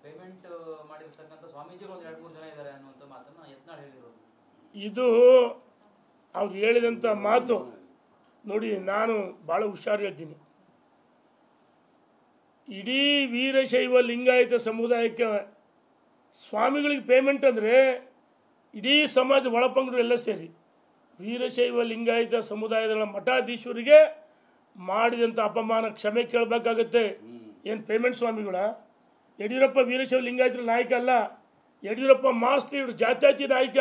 Payment ಮಾಡಿರ್ತಕ್ಕಂಥ ಸ್ವಾಮೀಜಿಗಳು ಒಂದು 2-3 ಜನ ಇದ್ದಾರೆ ಅನ್ನುವಂಥ ಮಾತನ್ನ ಯತ್ನಾಳ್ ಹೇಳಿರೋದು. ಇದು ಅವ್ರು ಹೇಳಿದಂಥ ಮಾತು ನೋಡಿ, ನಾನು ಭಾಳ ಹುಷಾರು ಹೇಳ್ತೀನಿ. ಇಡೀ ವೀರಶೈವ ಲಿಂಗಾಯತ ಸಮುದಾಯಕ್ಕೆ ಸ್ವಾಮಿಗಳಿಗೆ ಪೇಮೆಂಟ್ ಅಂದರೆ ಇಡೀ ಸಮಾಜ ಒಳಪಂಗಡರು ಎಲ್ಲ ಸೇರಿ ವೀರಶೈವ ಲಿಂಗಾಯತ ಸಮುದಾಯದ ಮಠಾಧೀಶರಿಗೆ ಮಾಡಿದಂಥ ಅಪಮಾನ ಕ್ಷಮೆ ಕೇಳಬೇಕಾಗತ್ತೆ. ಏನು ಪೇಮೆಂಟ್ ಸ್ವಾಮಿಗಳ? ಯಡಿಯೂರಪ್ಪ ವೀರಶೈವ ಲಿಂಗಾಯತರ ನಾಯಕ ಅಲ್ಲ, ಯಡಿಯೂರಪ್ಪ ಮಾಸ್ ಲೀಡರ್, ಜಾತ್ಯತೀತ ನಾಯಕ.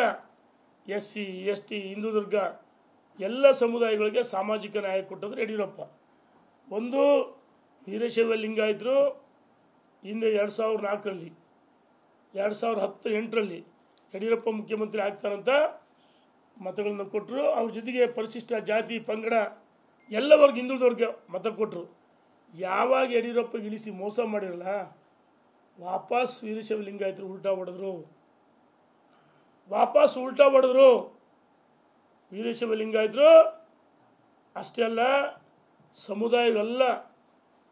SC ST ಹಿಂದೂದುರ್ಗ ಎಲ್ಲ ಸಮುದಾಯಗಳಿಗೆ ಸಾಮಾಜಿಕ ನ್ಯಾಯ ಕೊಟ್ಟಂದ್ರೆ ಯಡಿಯೂರಪ್ಪ. ಒಂದು ವೀರಶೈವ ಲಿಂಗಾಯತರು ಹಿಂದೆ 2004ರಲ್ಲಿ 2018ರಲ್ಲಿ ಯಡಿಯೂರಪ್ಪ ಮುಖ್ಯಮಂತ್ರಿ ಆಗ್ತಾರಂತ ಮತಗಳನ್ನು ಕೊಟ್ಟರು. ಅವ್ರ ಜೊತೆಗೆ ಪರಿಶಿಷ್ಟ ಜಾತಿ ಪಂಗಡ ಎಲ್ಲ ವರ್ಗ ಹಿಂದುಳಿದವ್ರಿಗೆ ಮತ ಕೊಟ್ಟರು. ಯಾವಾಗ ಯಡಿಯೂರಪ್ಪ ಇಳಿಸಿ ಮೋಸ ಮಾಡಿರಲ್ಲ, ವಾಪಸ್ ವೀರಶೈವ ಲಿಂಗಾಯತರು ಉಲ್ಟಾ ಹೊಡೆದ್ರು. ವೀರಶೈವ ಲಿಂಗಾಯತರು ಅಷ್ಟೇ ಅಲ್ಲ, ಸಮುದಾಯವೆಲ್ಲ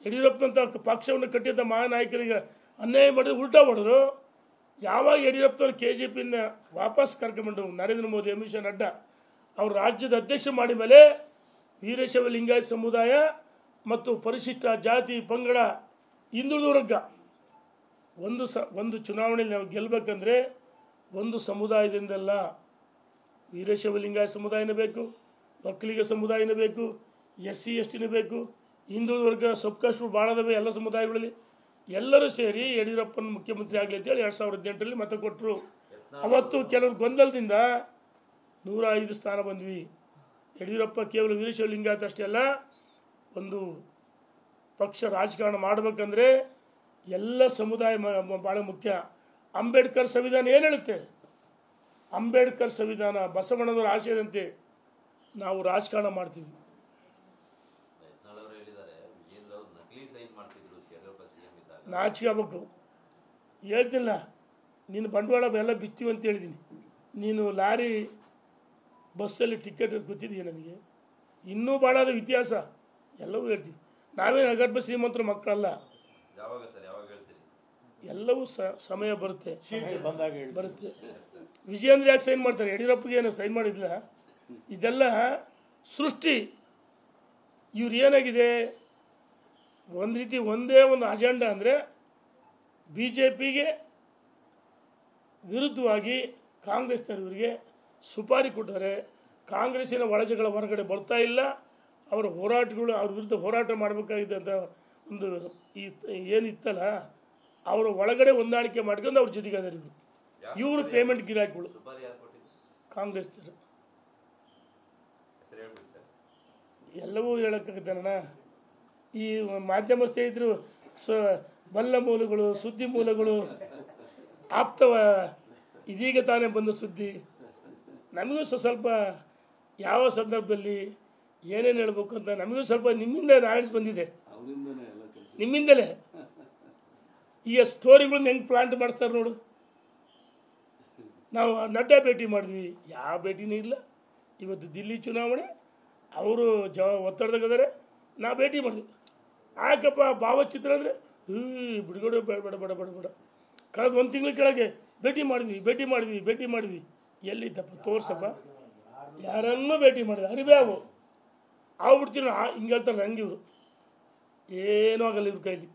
ಯಡಿಯೂರಪ್ಪನಂಥ ಪಕ್ಷವನ್ನು ಕಟ್ಟಿದಂಥ ಮಹಾನಾಯಕರಿಗೆ ಅನ್ಯಾಯ ಮಾಡಿದ್ರೆ ಉಲ್ಟಾ ಹೊಡೆದ್ರು. ಯಾವಾಗ ಯಡಿಯೂರಪ್ಪನವ್ರು KJPಯಿಂದ ವಾಪಸ್ ಕರ್ಕೊಂಡ್ಬಂದು ನರೇಂದ್ರ ಮೋದಿ, ಅಮಿತ್ ಶಾ, ನಡ್ಡಾ ಅವರು ರಾಜ್ಯದ ಅಧ್ಯಕ್ಷ ಮಾಡಿದ ಮೇಲೆ ವೀರಶೈವ ಲಿಂಗಾಯತ ಸಮುದಾಯ ಮತ್ತು ಪರಿಶಿಷ್ಟ ಜಾತಿ ಪಂಗಡ ಹಿಂದುಳಿದ ವರ್ಗ ಒಂದು ಚುನಾವಣೆಯಲ್ಲಿ ನಾವು ಗೆಲ್ಲಬೇಕಂದ್ರೆ ಒಂದು ಸಮುದಾಯದಿಂದಲ್ಲ, ವೀರಶೈವ ಲಿಂಗಾಯತ ಸಮುದಾಯನೇ ಬೇಕು, ಒಕ್ಕಲಿಗ ಸಮುದಾಯನೇ ಬೇಕು, SC STನೇ ಬೇಕು, ಹಿಂದುಳಿದ ವರ್ಗ ಸಬ್ಕಾಸ್ಟ್ಗಳು ಭಾಳ ಅದಾವೆ ಎಲ್ಲ ಸಮುದಾಯಗಳಲ್ಲಿ. ಎಲ್ಲರೂ ಸೇರಿ ಯಡಿಯೂರಪ್ಪನ ಮುಖ್ಯಮಂತ್ರಿ ಆಗಲಿ ಅಂತೇಳಿ 2018ರಲ್ಲಿ ಮತ ಕೊಟ್ಟರು. ಅವತ್ತು ಕೆಲವರು ಗೊಂದಲದಿಂದ 105 ಸ್ಥಾನ ಬಂದ್ವಿ. ಯಡಿಯೂರಪ್ಪ ಕೇವಲ ವೀರಶೈವ ಲಿಂಗಾಯತ ಅಷ್ಟೇ ಅಲ್ಲ, ಒಂದು ಪಕ್ಷ ರಾಜಕಾರಣ ಮಾಡಬೇಕಂದ್ರೆ ಎಲ್ಲ ಸಮುದಾಯ ಭಾಳ ಮುಖ್ಯ. ಅಂಬೇಡ್ಕರ್ ಸಂವಿಧಾನ ಏನು ಹೇಳುತ್ತೆ? ಅಂಬೇಡ್ಕರ್ ಸಂವಿಧಾನ ಬಸವಣ್ಣನವರ ಆಶಯದಂತೆ ನಾವು ರಾಜಕಾರಣ ಮಾಡ್ತೀವಿ. ನಾಚಿಕೆ ಆಗ್ಬೇಕು. ಹೇಳ್ತಿಲ್ಲ, ನೀನು ಬಂಡವಾಳ ಎಲ್ಲ ಬಿತ್ತೀವಿ ಅಂತ ಹೇಳಿದ್ದೀನಿ. ನೀನು ಲಾರಿ ಬಸ್ಸಲ್ಲಿ ಟಿಕೆಟ್ ಗೊತ್ತಿದೆಯಾ ನನಗೆ? ಇನ್ನೂ ಭಾಳ ಅದು ಇತಿಹಾಸ ಎಲ್ಲವೂ ಹೇಳ್ತೀವಿ. ನಾವೇನು ಅಗರ್ಭ ಶ್ರೀಮಂತರ ಮಕ್ಕಳಲ್ಲ. ಎಲ್ಲವೂ ಸಮಯ ಬರುತ್ತೆ. ವಿಜಯೇಂದ್ರ ಯಾಕೆ ಸೈನ್ ಮಾಡ್ತಾರೆ? ಯಡಿಯೂರಪ್ಪಗೆ ಏನು ಸೈನ್ ಮಾಡಿದ್ಲ? ಇದೆಲ್ಲ ಸೃಷ್ಟಿ. ಇವ್ರು ಏನಾಗಿದೆ, ಒಂದು ರೀತಿ ಒಂದೇ ಒಂದು ಅಜೆಂಡಾ ಅಂದರೆ BJPಗೆ ವಿರುದ್ಧವಾಗಿ ಕಾಂಗ್ರೆಸ್ನವರಿಗೆ ಸುಪಾರಿ ಕೊಟ್ಟರೆ ಕಾಂಗ್ರೆಸ್ಸಿನ ಒಳಜಗಳ ಹೊರಗಡೆ ಬರ್ತಾ ಇಲ್ಲ. ಅವರ ಹೋರಾಟಗಳು ಅವ್ರ ವಿರುದ್ಧ ಹೋರಾಟ ಮಾಡಬೇಕಾಗಿದ್ದಂಥ ಒಂದು ಏನಿತ್ತಲ್ಲ, ಅವರ ಒಳಗಡೆ ಹೊಂದಾಣಿಕೆ ಮಾಡ್ಕೊಂಡು ಅವ್ರ ಜೊತೆಗೆ ಅದಾರ ಇವರು ಪೇಮೆಂಟ್ ಗಿರಾಕಿಗಳು ಕಾಂಗ್ರೆಸ್ನವರು. ಎಲ್ಲವೂ ಹೇಳೋಕ್ಕಾಗತ್ತಣ್ಣ. ಈ ಮಾಧ್ಯಮ ಸ್ನೇಹಿತರು ಬಲ್ಲ ಮೂಲಗಳು, ಸುದ್ದಿ ಮೂಲಗಳು, ಆಪ್ತವ ಇದೀಗ ತಾನೇ ಬಂದ ಸುದ್ದಿ. ನಮಗೂ ಸ್ವಲ್ಪ ಯಾವ ಸಂದರ್ಭದಲ್ಲಿ ಏನೇನು ಹೇಳಬೇಕು ಅಂತ ನಮಗೂ ಸ್ವಲ್ಪ ನಿಮ್ಮಿಂದ ನಾಲೆಡ್ಜ್ ಬಂದಿದೆ. ನಿಮ್ಮಿಂದಲೇ ಈಗ ಸ್ಟೋರಿಗಳನ್ನ ಹೆಂಗೆ ಪ್ಲಾಂಟ್ ಮಾಡಿಸ್ತಾರೆ ನೋಡು. ನಾವು ನಡ್ಡಾ ಭೇಟಿ ಮಾಡಿದ್ವಿ, ಯಾವ ಭೇಟಿನೂ ಇಲ್ಲ. ಇವತ್ತು ದಿಲ್ಲಿ ಚುನಾವಣೆ, ಅವರು ಒತ್ತಡದಾಗಿದ್ದಾರೆ, ನಾವು ಭೇಟಿ ಮಾಡಿದ್ವಿ. ಯಾಕಪ್ಪ ಭಾವಚಿತ್ರ ಅಂದರೆ ಬಿಡುಗಡೆ ಬೇಡ ಬೇಡ ಬೇಡ ಬೇಡ ಬೇಡ. ಕಳೆದ 1 ತಿಂಗಳ ಕೆಳಗೆ ಭೇಟಿ ಮಾಡಿದ್ವಿ. ಎಲ್ಲಿದ್ದಪ್ಪ ತೋರ್ಸಪ್ಪ. ಯಾರನ್ನೂ ಭೇಟಿ ಮಾಡಿದೆ, ಅರಿವೇ ಆಗ್ಬಿಡ್ತೀವಿ. ಹಿಂಗೆ ಹೇಳ್ತಾರೆ ಹಂಗಿವ್ರು, ಏನೂ ಆಗಲ್ಲ ಇವ್ರ ಕೈಲಿ.